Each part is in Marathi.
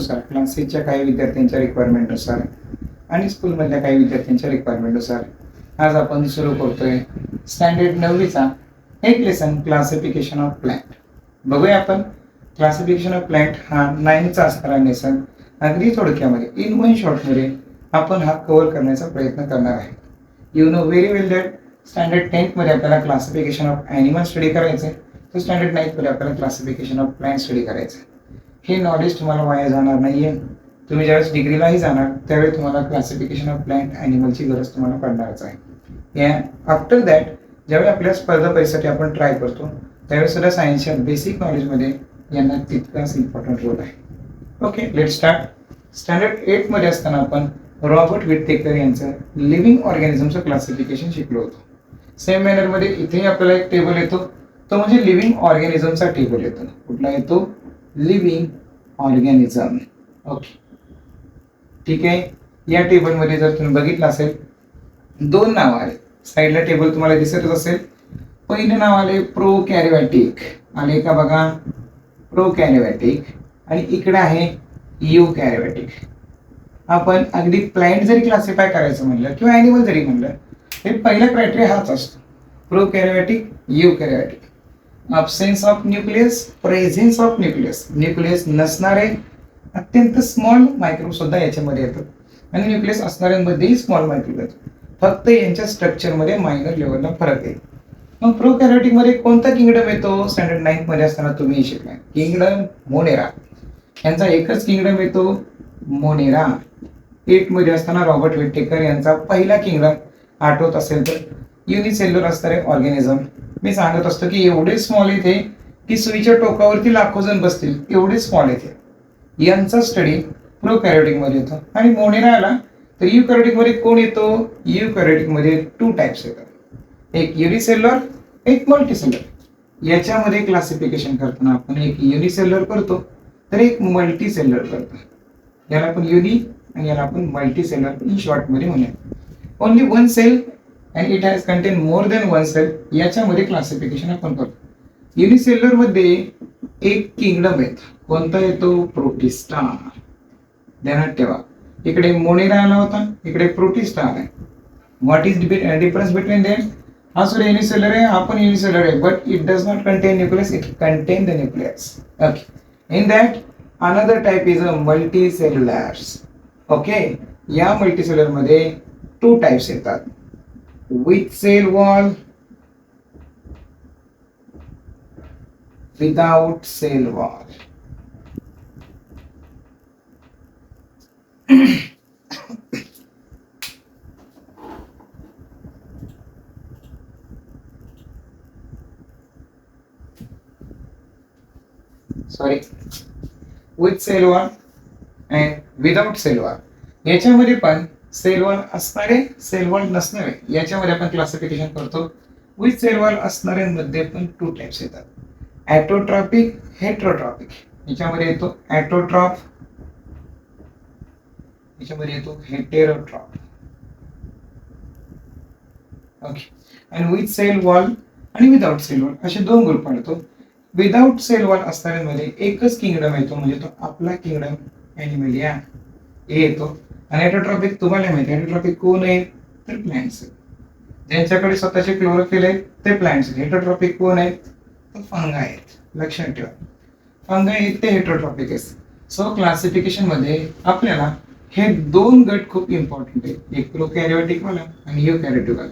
क्लासेसच्या काही विद्यार्थ्यांच्या रिक्वायरमेंटनुसार आणि स्कूलमधल्या काही विद्यार्थ्यांच्या रिक्वायरमेंटनुसार आज आपण सुरू करतोय स्टँडर्ड 9वीचा एक लेसन क्लासिफिकेशन ऑफ प्लांट. बघूया आपण क्लासिफिकेशन ऑफ प्लांट हा 9चा असणारा लेसन अगदी थोडक्यामध्ये इन वन शॉर्टमध्ये आपण हा कव्हर करण्याचा प्रयत्न करणार आहे. You know very well that standard 10th मध्ये आपल्याला क्लासिफिकेशन ऑफ ॲनिमल स्टडी करायचं आहे, तर स्टँडर्ड 9th मध्ये आपल्याला क्लासिफिकेशन ऑफ प्लांट स्टडी करायचं आहे. हे नॉलेज तुम्हाला वाया जाणार नाहीये. तुम्ही ज्यावेळेस डिग्रीलाही जाणार त्यावेळी तुम्हाला क्लासिफिकेशन ऑफ प्लांट ॲनिमलची गरज तुम्हाला पडणारच आहे. आफ्टर दॅट ज्यावेळी आपल्या स्पर्धा परीक्षेसाठी आपण ट्राय करतो त्यावेळेस सुद्धा सायन्सच्या बेसिक नॉलेजमध्ये यांना तितकाच इम्पॉर्टंट रोल आहे. Okay, let start. स्टँडर्ड 8 मध्ये असताना आपण रॉबर्ट विटेकर यांचं लिव्हिंग ऑर्गॅनिझमचं क्लासिफिकेशन शिकलो होतो. सेम मॅनरमध्ये इथेही आपल्याला एक टेबल येतो, तो म्हणजे लिव्हिंग ऑर्गॅनिझमचा टेबल येतो. कुठला येतो? Living organism. ओके, ठीक आहे. या टेबलमध्ये जर तुम्ही बघितलं असेल दोन नाव आले, साईडला टेबल तुम्हाला दिसतच असेल. पहिलं नाव आले प्रोकॅरियोटिक, आले का बघा? प्रोकॅरियोटिक. आणि इकडे आहे यूकॅरियोटिक. आपण अगदी प्लांट जरी क्लासिफाय करायचं म्हणलं किंवा ॲनिमल जरी म्हणलं तरी पहिला क्रायटेरिया हाच असतो, प्रोकॅरियोटिक, यूकॅरियोटिक. absence of nucleus, presence of nucleus. Nucleus नसणारे अत्यंत स्मॉल मायक्रोब सुद्धा याच्यामध्ये येतात आणि न्यूक्लियस असणाऱ्यांमध्येही स्मॉल मायक्रोब येतात. फक्त यांच्या स्ट्रक्चरमध्ये मायनर लेवलला फरक आहे. मग प्रोकॅरियोटिक मध्ये कोणता किंगडम येतो? स्टँडर्ड 9th मध्ये असताना तुम्ही शिकलाय किंगडम मोनेरा. यांचा एकच किंगडम येतो, मोनेरा. 8 मध्ये असताना रॉबर्ट विटेकर यांचा पहिला किंगडम आठवत असेल तर युनिसेल्युलर असणारे ऑर्गॅनिझम. मी सांगत असतो की एवढे स्मॉल येते की सुईच्या टोकावरती लाखो जण बसतील, एवढे स्मॉल येते. यांचा स्टडी प्रोकॅरियोटिक मध्ये येतो. आणि मोनेरा आला तर यूकॅरियोटिक मध्ये कोण येतो? यूकॅरियोटिक मध्ये 2 टाइप्स येतात, एक युनिसेल्युलर, एक मल्टीसेल्युलर. याच्यामध्ये क्लासिफिकेशन करताना आपण एक युनिसेल्युलर करतो तर एक मल्टीसेल्युलर करतो. याला आपण युनि आणि याला आपण मल्टीसेल्युलर इन शॉर्ट मध्ये म्हणूया. Only one cell and it has contain more than one cell. याच्यामध्ये क्लासिफिकेशन आपण करतो. युनिसेल्युलर मध्ये एक किंगडम येतो, कोणता येतो? प्रोटिस्टा. ध्यानात ठेवा, इकडे मोनेरा आला होता, इकडे प्रोटिस्टा आलाय. What is difference between them? हा सुद्धा युनिसेल्युलर आहे, हा पण युनिसेल्युलर आहे, but it does not contain nucleus, it contain the nucleus. Okay, in that another type is a multicellulars. Okay, या मल्टीसेल्युलर मध्ये 2 टाइप्स येतात, with cell wall, without cell wall. Sorry, with cell wall and without cell wall. याच्यामध्ये पण सेल वॉल असणारे, सेल वॉल नसणारे, याच्यामध्ये आपण क्लासिफिकेशन करतो. विथ सेल वॉल असणाऱ्यांमध्ये पण 2 टाइप्स येतात, ॲटोट्रॉपिक, हेट्रोट्रॉपिक. याच्यामध्ये येतो ॲटोट्रॉप, याच्यामध्ये येतो हेटेरोट्रॉप. ओके, आणि विथ सेल वॉल आणि विदाउट सेल वॉल असे 2 ग्रुप पडतो. विदाउट सेल वॉल असणाऱ्यांमध्ये एकच किंगडम येतो, म्हणजे तो आपला किंगडम ॲनिमलिया हे येतो. आणि हेटेरोट्रॉपिक तुम्हाला माहिती आहे, हेटेरोट्रॉपिक कोण आहे? तर प्लांट्स आहेत. ज्यांच्याकडे स्वतःचे क्लोरोफिल आहेत ते प्लांट्स आहेत. हेटेरोट्रॉपिक कोण आहेत? तर फंगाय आहेत. लक्षात ठेवा, फंगाय आहेत ते हेटेरोट्रॉपिक आहेत. सो क्लासिफिकेशन मध्ये आपल्याला हे 2 गट खूप इम्पॉर्टंट आहेत, एक प्रोकॅरियोटिक वाला आणि यूकॅरियोटिक वाला.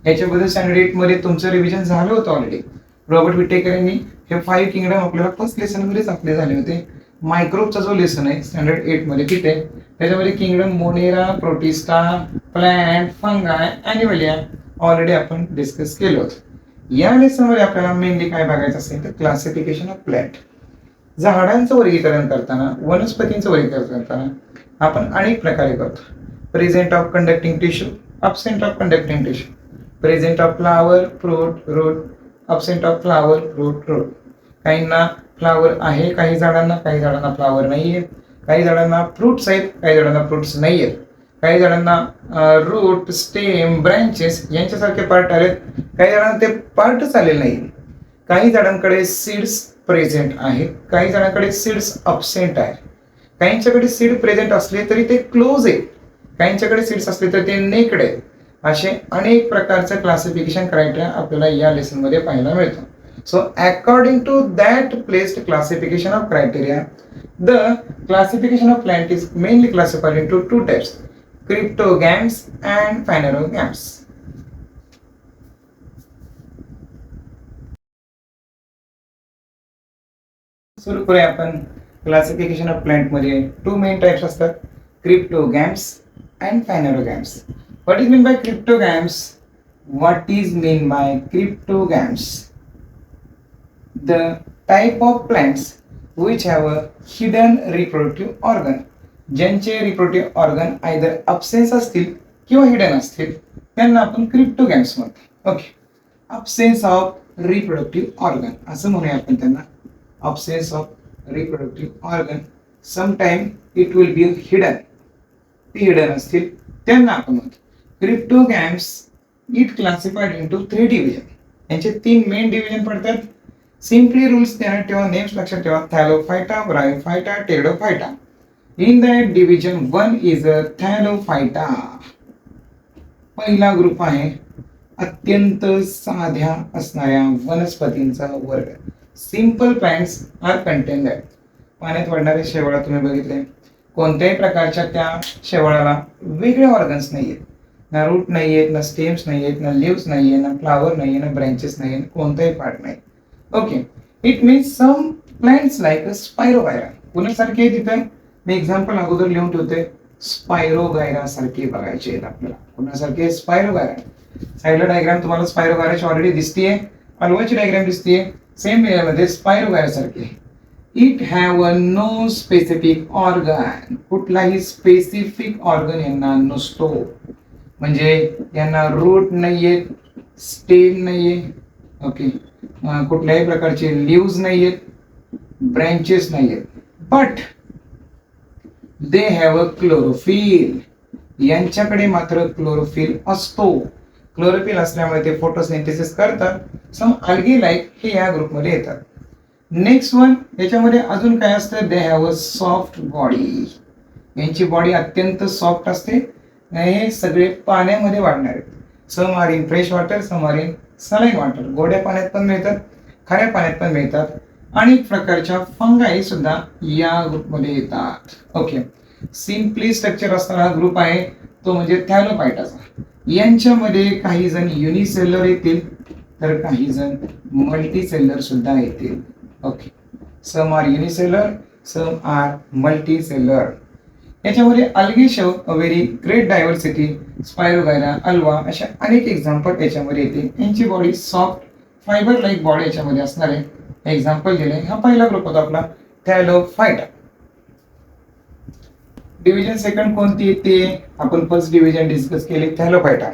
याच्याबद्दल स्टँडर्ड 8 मध्ये तुमचं रिव्हिजन झालं होतं ऑलरेडी. रॉबर्ट विटेकर यांनी हे 5 किंगडम आपल्याला फर्स्ट लेसन मध्येच आपले झाले होते. मायक्रोबचा जो लेसन आहे स्टँडर्ड 8 मध्ये तिथे त्याच्यामध्ये kingdom monera, protista, plant, fungi, animalia already आपण डिस्कस केलं होतं. या लेसनमध्ये आपल्याला मेनली काय बघायचं असेल तर क्लासिफिकेशन ऑफ प्लांट. झाडांचं वर्गीकरण करताना, वनस्पतींचं वर्गीकरण करताना आपण अनेक प्रकारे करतो. Present of conducting tissue, absent of conducting tissue, present of flower, fruit, root, absent of flower, fruit, root. काहींना फ्लावर आहे काही झाडांना फ्लावर नाही आहे, काही झाडांना फ्रुट्स आहेत, काही झाडांना फ्रुट्स नाही आहेत, काही झाडांना रूट, स्टेम, ब्रँचेस यांच्यासारखे पार्ट आलेत, काही झाडांना ते पार्टच आलेले नाही. काही झाडांकडे सीड्स प्रेझेंट आहेत, काही झाडांकडे सीड्स अब्सेंट आहेत. काहींच्याकडे सीड प्रेझेंट असले तरी ते क्लोज आहे, काहींच्याकडे सीड्स असले तर ते नेक्ड आहे. असे अनेक प्रकारचं क्लासिफिकेशन क्रायटेरिया आपल्याला या लेसन मध्ये पाहायला मिळतं. So according to that placed classification of criteria, the classification of plant is mainly classified into two types, cryptogams and phanerogams. सुरू करूया आपण. क्लासिफिकेशन ऑफ प्लांट मध्ये टू मेन टाइप्स असतात, क्रिप्टोगॅम्स and phanerogams. What is mean by cryptogams? What is mean by cryptogams? The type of plants which have a hidden reproductive organ. ज्यांचे रिप्रोडक्टिव्ह ऑर्गन आयदर अब्सेन्स असतील किंवा हिडन असतील त्यांना आपण क्रिप्टोगॅम्स म्हणतो. Okay, absence of reproductive organ असं म्हणूया आपण त्यांना. Absence of reproductive organ, sometime it will be hidden. ते हिडन असतील त्यांना आपण म्हणतो cryptogams. It classified into 3 division. यांचे 3 मेन डिव्हिजन पडतात. सिम्पली रूल्स ध्यानात ठेवा, नेम्स लक्षात ठेवा. Thallophyta, bryophyta, pteridophyta. In that division 1 is a thallophyta. पहिला ग्रुप आहे अत्यंत साध्या असणाऱ्या वनस्पतींचा वर्ग. Simple plants are contain that. पाण्यात वाढणारे शेवाळ तुम्ही बघितले, कोणत्याही प्रकारच्या त्या शेवाळाला वेगळे ऑर्गन्स नाहीयेत, ना रूट नाहीयेत, ना स्टेम्स नाहीयेत, ना लिव्स नाहीये, ना फ्लावर नाहीये, ना ब्रँचेस नाहीये, कोणताही पार्ट नाही. Okay, it means some plants like spirogyra. कुणासारखे तिथं मी एक्झाम्पल अगोदर लिहून ठेवते, स्पायरोगायरा सारखे बघायचे आहेत आपल्याला. कुणासारखे? स्पायरोगायरा. साईडला डायग्राम तुम्हाला स्पायरोगायराची ऑलरेडी दिसतीये, अलवाची डायग्राम दिसतीये. सेम मध्ये स्पायरोगायरा सारखे. It have a no specific organ. कुठलाही स्पेसिफिक ऑर्गन यांना नसतो. म्हणजे यांना रूट नाहीयेत, स्टेम नाहीये, ओके, कुठल्याही प्रकारचे लिव्स नाहीयेत, ब्रँचेस नाहीयेत. But they have a chlorophyll. यांच्याकडे मात्र क्लोरोफिल असतो. क्लोरोफिल असल्यामुळे ते फोटोसिंथेसिस करतात. सम अल्गी लाईक हे या ग्रुपमध्ये येतात. नेक्स्ट वन, याच्यामध्ये अजून काय असतं? They have a soft body. यांची बॉडी अत्यंत सॉफ्ट असते. हे सगळे पाण्यामध्ये वाढणार आहेत. Some are in fresh water, some are in saline water. गोड्या पाण्यात पण मिळतात, खाऱ्या पाण्यात पण मिळतात. अनेक प्रकारच्या फंगाई सुद्धा या ग्रुपमध्ये येतात. ओके, सिम्पली स्ट्रक्चर असणारा ग्रुप आहे तो म्हणजे थॅलोफायटाचा. यांच्यामध्ये काही जण युनिसेल्युलर येतील तर काही जण मल्टीसेल्युलर सुद्धा येतील. Okay, some are unicellular, some are multicellular. याच्यामध्ये algae show a very great diversity, spirogyra, ulva अशा अनेक एक्झाम्पल याच्यामध्ये येतील. यांची body soft fibre like body याच्यामध्ये असणार आहे. एक्झाम्पल दिले. हा पहिला ग्रुप होता आपला थॅलोफायटा. डिव्हिजन सेकंड कोणती येते? आपण फर्स्ट डिव्हिजन डिस्कस केले, थॅलोफायटा.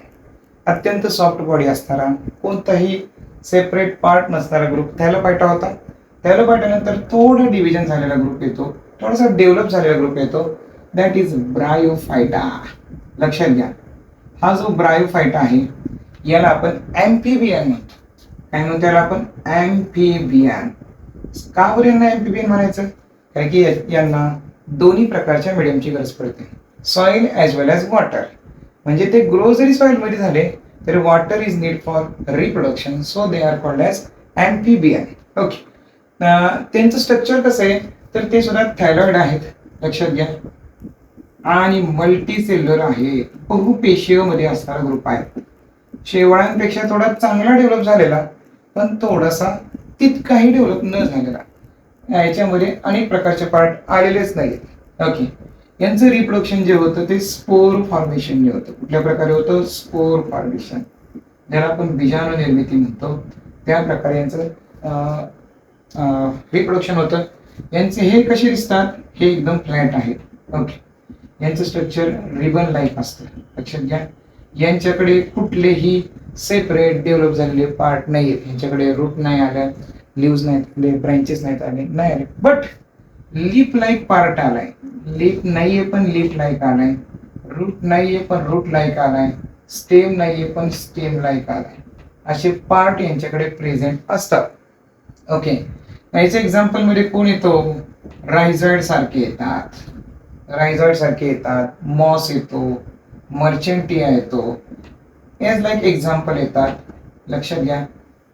अत्यंत सॉफ्ट बॉडी असणारा, कोणताही सेपरेट पार्ट नसणारा ग्रुप थॅलोफायटा होता. थॅलोफायटा नंतर थोडं डिव्हिजन झालेला ग्रुप येतो, थोडासा डेव्हलप झालेला ग्रुप येतो, दॅट इज ब्रायोफायटा. लक्षात घ्या, हा जो ब्रायोफायटा आहे याला आपण ॲम्फिबियन म्हणतो. काय म्हणतो याला आपण? ॲम्फिबियन. का बरं यांना ॲम्फिबियन म्हणायचं? कारण की यांना दोन्ही प्रकारच्या मिडियमची गरज पडते, सॉइल ॲज वेल ॲज वॉटर. म्हणजे ते ग्रो जरी सॉइल मध्ये झाले तरी water is need for reproduction, so they are called as ॲम्फिबियन. Okay, त्यांचं स्ट्रक्चर कसं आहे तर ते सुद्धा थॅलॉइड आहेत, लक्षात घ्या, आणि मल्टीसेल्युलर आहेत, बहुपेशीय मध्ये असणारा ग्रुप आहे. शेवाळांपेक्षा थोडा चांगला डेव्हलप झालेला पण थोडासा तितकाही डेव्हलप न झालेला. याच्यामध्ये अनेक प्रकारचे पार्ट आलेलेच नाहीत. ओके, यांचं रिप्रोडक्शन जे होतं ते स्पोर फॉर्मेशन होतं. कुठल्या प्रकारे होतं? स्पोर फॉर्मेशन, ज्याला आपण बीजाणू निर्मिती म्हणतो. त्या प्रकारे यांचं रिप्रोडक्शन होतं. यांचे हे कसे दिसतात? हे एकदम फ्लॅट आहेत. ओके, यांचं स्ट्रक्चर रिबन लाईक असतं, लक्षात घ्या. यांच्याकडे कुठलेही सेपरेट डेव्हलप झालेले पार्ट नाही आहेत. यांच्याकडे रूट नाही आल्या, लिव्स नाहीत, ब्रँचेस नाहीत आले, नाही आले. बट लीफ लाईक पार्ट आलाय. लीफ नाहीये पण लीफ लाईक आलाय. रूट नाहीये पण रूट लाईक आलाय. स्टेम नाहीये पण स्टेम लाईक आलाय. असे पार्ट यांच्याकडे प्रेझेंट असतात. ओके, याच्या एक्झाम्पल मध्ये कोण येतो? रायझॉइड सारखे येतात. रायझॉइड सारखे येतात, मॉस येतो, मर्चेंटिया येतो, एज लाईक एक्झाम्पल येतात. लक्षात घ्या.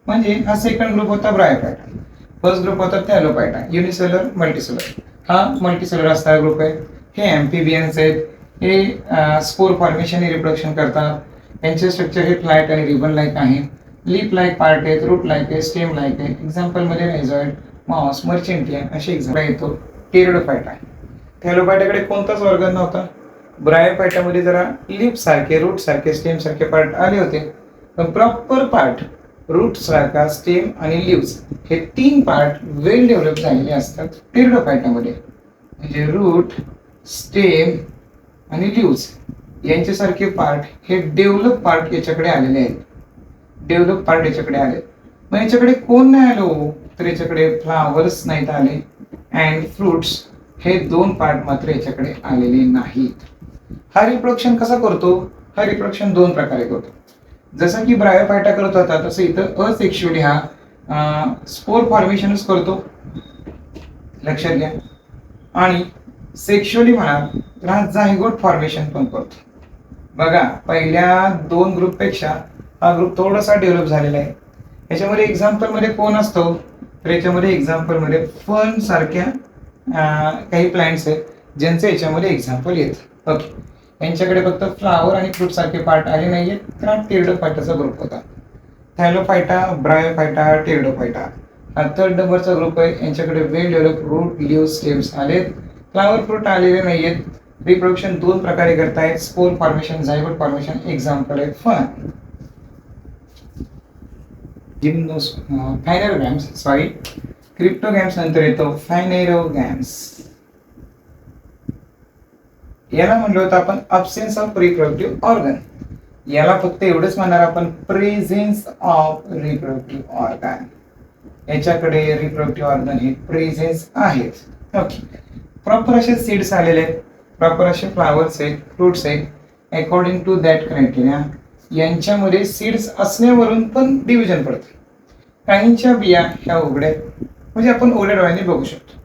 म्हणजे हा सेकंड ग्रुप होता ब्रायोफायटा, फर्स्ट ग्रुप होता थॅलोफायटा, युनिसेलर मल्टीसेलर. हा मल्टीसेलर असणारा ग्रुप आहे. हे एम्फिबियन्स आहेत. हे स्पोर फॉर्मेशन रिप्रोडक्शन करतात. यांचे स्ट्रक्चर हे फ्लॅट आणि रिबन लाईक आहे. लीप लाईक पार्ट आहेत, रूट लाईक आहे, स्टेम लाईक आहे. एक्झाम्पल मध्ये रायझॉइड, मॉस, मर्चेंटिया असे एक्झाम्पल येतो. टेरिडोफायटा. थॅलोफायटाकडे कोणताच ऑर्गन नव्हता. ब्रायोफायटामध्ये जरा लीप सारखे, रूट सारखे, स्टेम सारखे पार्ट आले होते. पण प्रॉपर पार्ट रूट सारखा, स्टेम आणि लिव्स हे 3 पार्ट वेल डेव्हलप झालेले असतात टेरिडोफायटामध्ये. म्हणजे रूट, स्टेम आणि लिव्स यांच्यासारखे पार्ट हे डेव्हलप पार्ट याच्याकडे आलेले आहेत. डेव्हलप पार्ट याच्याकडे आले. मग याच्याकडे कोण नाही आलो, तर याच्याकडे फ्लावर्स नाहीत आले अँड फ्रुट्स हे 2 पार्ट मात्र याच्याकडे आलेले नाहीत. हा रिप्रोडक्शन कसा करतो? हा रिप्रोडक्शन 2 प्रकारे करतो. जसं की ब्रायोफायटा करत होता तसं इथं असेक्शुअली हा स्पोर फॉर्मेशनच करतो. लक्षात घ्या. आणि सेक्शुअली म्हणाल तर हा झायगोट फॉर्मेशन पण करतो. बघा, पहिल्या 2 ग्रुप पेक्षा हा ग्रुप थोडासा डेव्हलप झालेला आहे. याच्यामध्ये एक्झाम्पल मध्ये कोण असतो, तर याच्यामध्ये एक्झाम्पल मध्ये फन सारख्या काही प्लांट्स आहेत ज्यांचे याच्यामध्ये एक्झाम्पल येत. ओके. यांच्याकडे फक्त फ्लावर आणि फ्रूट सारखे पार्ट आले नाहीये, तर हा टेरिडोफायटाचा ग्रुप होता. थॅलोफायटा, ब्रायोफायटा, टेरिडोफायटा हा 3rd नंबरचा ग्रुप आहे. यांच्याकडे वेल डेव्हलप रूट, लिव्ह, स्टेम्स आलेत. फ्लावर फ्रूट आलेले नाहीयेत. रिप्रोडक्शन 2 प्रकारे करतायत, spore formation, zygote formation. Example आहे फन, फायनेरोगॅम्स, सॉरी क्रिप्टोगॅम्स नंतर येतो फायनेरोगॅम्स. याला म्हणलो होतं आपण अब्सेन्स ऑफ रिप्रोडक्टिव्ह ऑर्गन. याला फक्त एवढंच म्हणणार आपण, प्रेझेन्स ऑफ रिप्रोडक्टिव्ह ऑर्गन. याच्याकडे रिप्रोडक्टिव्ह ऑर्गन हे प्रेझेन्स आहेत. ओके. प्रॉपर असे सीड्स आलेले आहेत, प्रॉपर असे फ्लावर्स आहेत, फ्रुट्स आहेत. अकॉर्डिंग टू दॅट क्रायटेरिया यांच्यामध्ये सीड्स असण्यावरून पण डिव्हिजन पडते. काहींच्या बिया ह्या उघड्या, म्हणजे आपण उघड्या डोळ्यांनी बघू शकतो.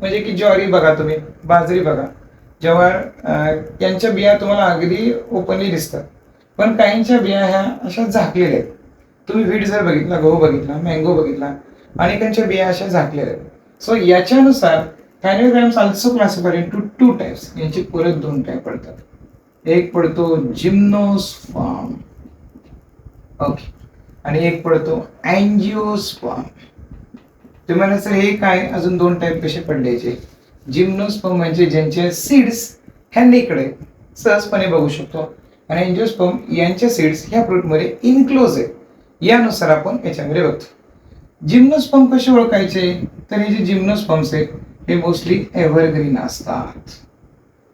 म्हणजे की ज्वारी बघा तुम्ही, बाजरी बघा, ज्वार यांच्या बिया तुम्हाला अगदी ओपनली दिसतात. पण काहींच्या बिया ह्या अशा झाकलेल्या आहेत. तुम्ही व्हीट जर बघितला, गहू बघितला, मँगो बघितला, अनेकांच्या बिया अशा झाकलेल्या आहेत. सो याच्यानुसार फायनेरोगॅम्स आल्सो क्लासिफाईड इनटू 2 टाइप्स. यांचे परत 2 टाइप पडतात. एक पडतो जिम्नोस्पर्म, ओके, आणि एक पडतो अँजिओस्पर्म. तुम्हाला सर हे काय, अजून 2 टाइप कसे पडल्याचे? जिम्नोस्पर्म म्हणजे ज्यांचे सीड्स ह्या इकडे सहजपणे बघू शकतो, आणि अँजिओस्पर्म यांच्या सीड्स ह्या फ्रूटमध्ये इनक्लोज आहेत. यानुसार आपण याच्यामध्ये बघतो. जिम्नोस्पर्म कसे ओळखायचे? तर हे जे जिम्नोस्पर्म्स आहेत हे मोस्टली एव्हरग्रीन असतात,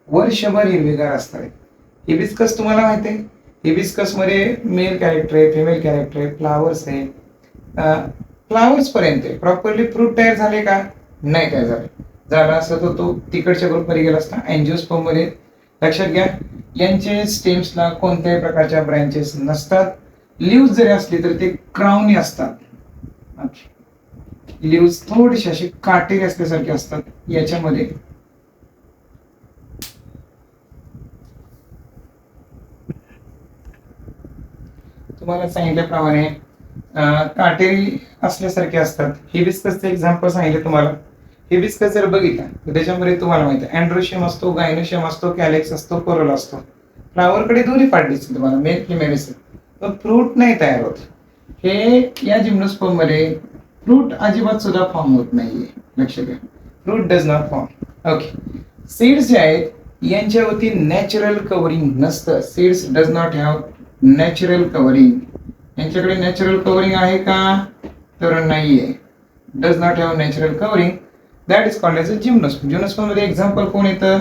वर्षभर हिरवेगार असतात. हिबिस्कस तुम्हाला माहिती आहे, हिबिस्कस मध्ये मेल कॅरेक्टर आहे, फिमेल कॅरेक्टर आहे, फ्लावर्स आहे. फ्लावर्स पर्यंत प्रॉपरली फ्रूट तयार झाले का? नाही तयार झाले. झाला असं तर तो तिकडच्या ग्रुपमध्ये गेला असता, अँजिओस्पर्म मध्ये. लक्षात घ्या, यांचे स्टेम्सला कोणत्याही प्रकारच्या ब्रँचेस नसतात. लिव्ह जरी असली तर ते क्राउनी असतात. लिव्ह थोडेसे असे काटेरी असल्यासारखे असतात. याच्यामध्ये तुम्हाला सांगितल्याप्रमाणे काटेरी असल्यासारखे असतात. हिबिस्कसचे एक्झाम्पल सांगितले तुम्हाला. हिबिस्कस जर बघितला तर त्याच्यामध्ये तुम्हाला माहिती आहे अँड्रोशियम असतो, गायनोशियम असतो, कॅलेक्स असतो, कोरोला असतो. फ्लावरकडे दोन्ही पार्ट दिसतील तुम्हाला, मेल फिमेल असेल, पण फ्रूट नाही तयार होत. हे या जिम्नोस्पर्म मध्ये फ्रूट अजिबात सुद्धा फॉर्म होत नाहीये. लक्षात घ्या, fruit does not form. Okay. Seeds जे आहेत यांच्यावरती नॅचरल कव्हरिंग नसतं. Seeds does not have natural covering. यांच्याकडे नॅचरल कव्हरिंग आहे का? तर नाहीये. Does not have natural covering. That is called as a gymnosperm. Gymnosperm मध्ये एक्झाम्पल कोण येतं?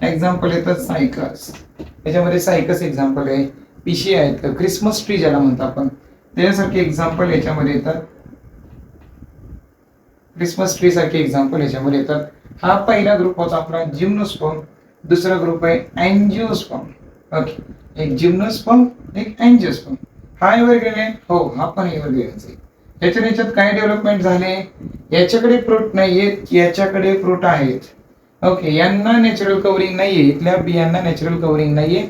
एक्झाम्पल येतं सायकस. याच्यामध्ये सायकस एक्झाम्पल आहे. पिशी आहेत, क्रिसमस ट्री ज्याला म्हणतो आपण, त्याच्यासारखे एक्झाम्पल याच्यामध्ये येतात. क्रिसमस ट्री सारखे एक्झाम्पल याच्यामध्ये येतात. हा पहिला ग्रुप होता आपला जिम्नोस्पर्म. दुसरा ग्रुप आहे अँजिओस्पर्म. ओके. एक जिम्नोस्पर्म, एक अँजिओस्पर्म. हा एव्हरग्रीन आहे? हो, हा पण एव्हरग्रीनच आहे. याच्यात काय डेव्हलपमेंट झाले? याच्याकडे फ्रूट नाहीयेत, याच्याकडे फ्रूट आहेत. ओके, यांना नॅचरल कव्हरिंग नाहीये, इथल्या बियांना नॅचरल कव्हरिंग नाहीये,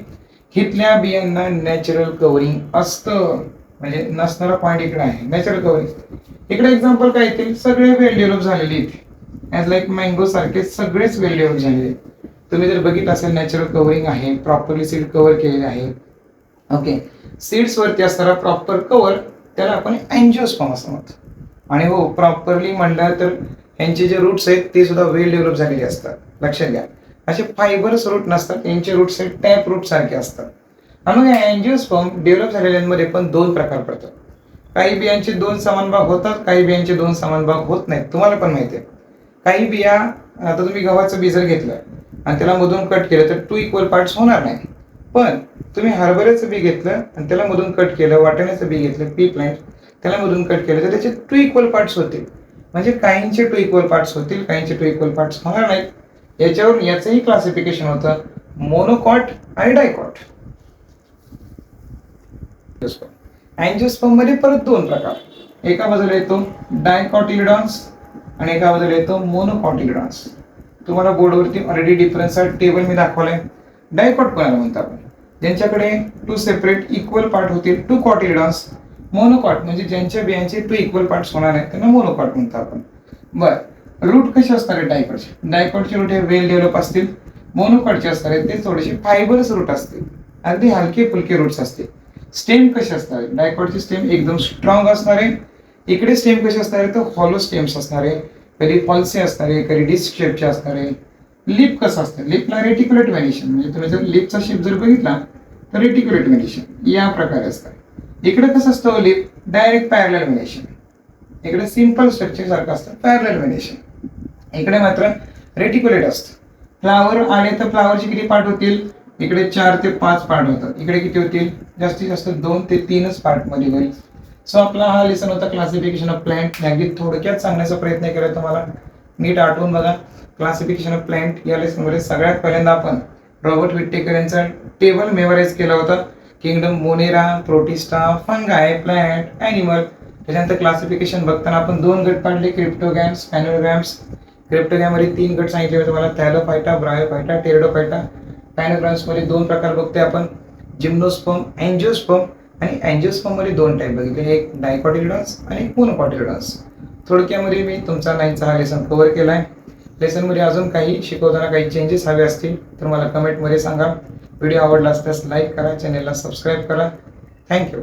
इथल्या बियांना नॅचरल कव्हरिंग असतं. म्हणजे नसणारा पॉईंट इकडे आहे, नॅचरल कव्हरिंग. इकडे एक्झाम्पल काय येतील, सगळे वेल डेव्हलप झालेले आहेत, ॲज लाईक मँगो सारखे सगळेच वेल डेव्हलप झालेले. तुम्ही जर बघितलं असेल नॅचरल कव्हरिंग आहे, प्रॉपरली सीड कव्हर केलेले आहे. ओके, सीड्स वरती असणारा प्रॉपर कव्हर त्याला आपण अँजिओस्पर्म असं म्हणतो. आणि हो, प्रॉपरली म्हणलं तर यांचे जे रूट्स आहेत ते सुद्धा वेल डेव्हलप झालेले असतात. लक्षात घ्या, असे फायबरस रूट नसतात, यांचे रूट्स आहेत टॅप रूट सारखे असतात. आणि मग अँजिओस्पर्म डेव्हलप झालेल्यांमध्ये पण दोन प्रकार पडतात. काही बियांचे दोन समान भाग होतात, काही बियांचे दोन समान भाग होत नाहीत. तुम्हाला पण माहिती आहे, काही बिया, आता तुम्ही गव्हाचं बी जर घेतलं आणि त्याला मधून कट केलं तर 2 इक्वल पार्ट्स होणार नाही. पण तुम्ही हरभऱ्याचं बी घेतलं आणि त्याला मधून कट केलं, वाटाण्याचं बी घेतलं, पी प्लांट, त्याला मधून कट केलं तर त्याचे 2 इक्वल पार्ट्स होतील. म्हणजे काहींचे 2 इक्वल पार्ट्स होतील, काहींचे 2 इक्वल पार्ट्स होणार नाहीत. याच्यावरून याचंही क्लासिफिकेशन होतं मोनोकॉट आणि डायकॉट. अँजिओस्पर्म मध्ये परत दोन प्रकार, एका बाजूला येतो डायकॉटिलिडॉन्स आणि एका बाजूला येतो मोनोकॉटिलिडॉन्स. तुम्हाला बोर्डवरती ऑलरेडी डिफरन्स टेबल मी दाखवलाय. डायकॉट कोणाला म्हणतो आपण, ज्यांच्याकडे 2 सेपरेट इक्वल पार्ट होतील, 2 कॉटिलिडॉन्स. मोनोकॉट म्हणजे ज्यांच्या बियांचे 2 इक्वल पार्ट्स होणार आहेत त्यांना मोनोकॉट म्हणतो आपण. बर, रूट कसे असणार आहेत डायकॉटचे? डायकॉटचे रूट हे वेल डेव्हलप असतील. मोनोकॉटचे असणार आहेत ते थोडेसे फायबरस रूट असतील, अगदी हलके फुलके रूट्स असतील. स्टेम कसे असणार आहे? डायकॉटची स्टेम एकदम स्ट्रॉंग असणार आहे. इकडे स्टेम कसे असणार आहे तर हॉलो स्टेम्स असणार आहे, कधी फॉल्से असणार आहे, कधी डिस्क शेपचे असणार आहे. लिप कसं असतं? लिपला रेटिक्युलेट व्हेनिशन, म्हणजे तुम्ही जर लिपचा शेप जर बघितला तर रेटिक्युलेट व्हेनिशन या प्रकारे असतात. इकडे कसं असतं लिप? Direct parallel व्हेनिशन. इकडे सिंपल स्ट्रक्चर सारखं असतं, पॅरलल व्हेनिशन. इकडे मात्र रेटिक्युलेट असतं. फ्लावर आले तर फ्लावरचे किती पार्ट होतील? इकडे 4 ते 5 पार्ट होतात. इकडे किती होतील? जास्तीत जास्त 2 ते 3च पार्ट मध्ये होईल. सो आपला हा लेसन होता क्लासिफिकेशन ऑफ प्लांट. अगदी थोडक्यात सांगण्याचा प्रयत्न केला तुम्हाला, नीट आठवून बघा. क्लासिफिकेशन ऑफ प्लांट या लेसन मध्ये सगळ्यात पहिल्यांदा आपण रॉबर्ट विटेकर यांचा टेबल मेमोराइज केला होता. Kingdom monera, protista, फंगाय, plant, animal. त्याच्यानंतर क्लासिफिकेशन बघताना आपण 2 गट पाडले, क्रिप्टोगॅम्स, पॅनोग्राम्स. क्रिप्टोगॅम मध्ये 3 गट सांगितले तुम्हाला, थॅलोफायटा, ब्रायोफायटा, टेरिडोफायटा. पॅनोग्राम्स मध्ये 2 प्रकार बघतोय आपण, जिम्नोस्पर्म, अँजिओस्पर्म. आणि अँजिओस्पर्म मध्ये 2 टाईप बघितले, एक डायकॉटिलिडॉन्स आणि एक मोनोकॉटिलिडॉन्स. थोडक्यामध्ये मी तुमचा 9चा हा लेसन कव्हर केलाय. लेसन मध्ये अजून काही शिकवताना काही चेंजेस हवे असतील तर मला कमेंट मध्ये सांगा. व्हिडिओ आवडला असल्यास लाईक करा, चॅनेलला सबस्क्राईब करा. थँक्यू.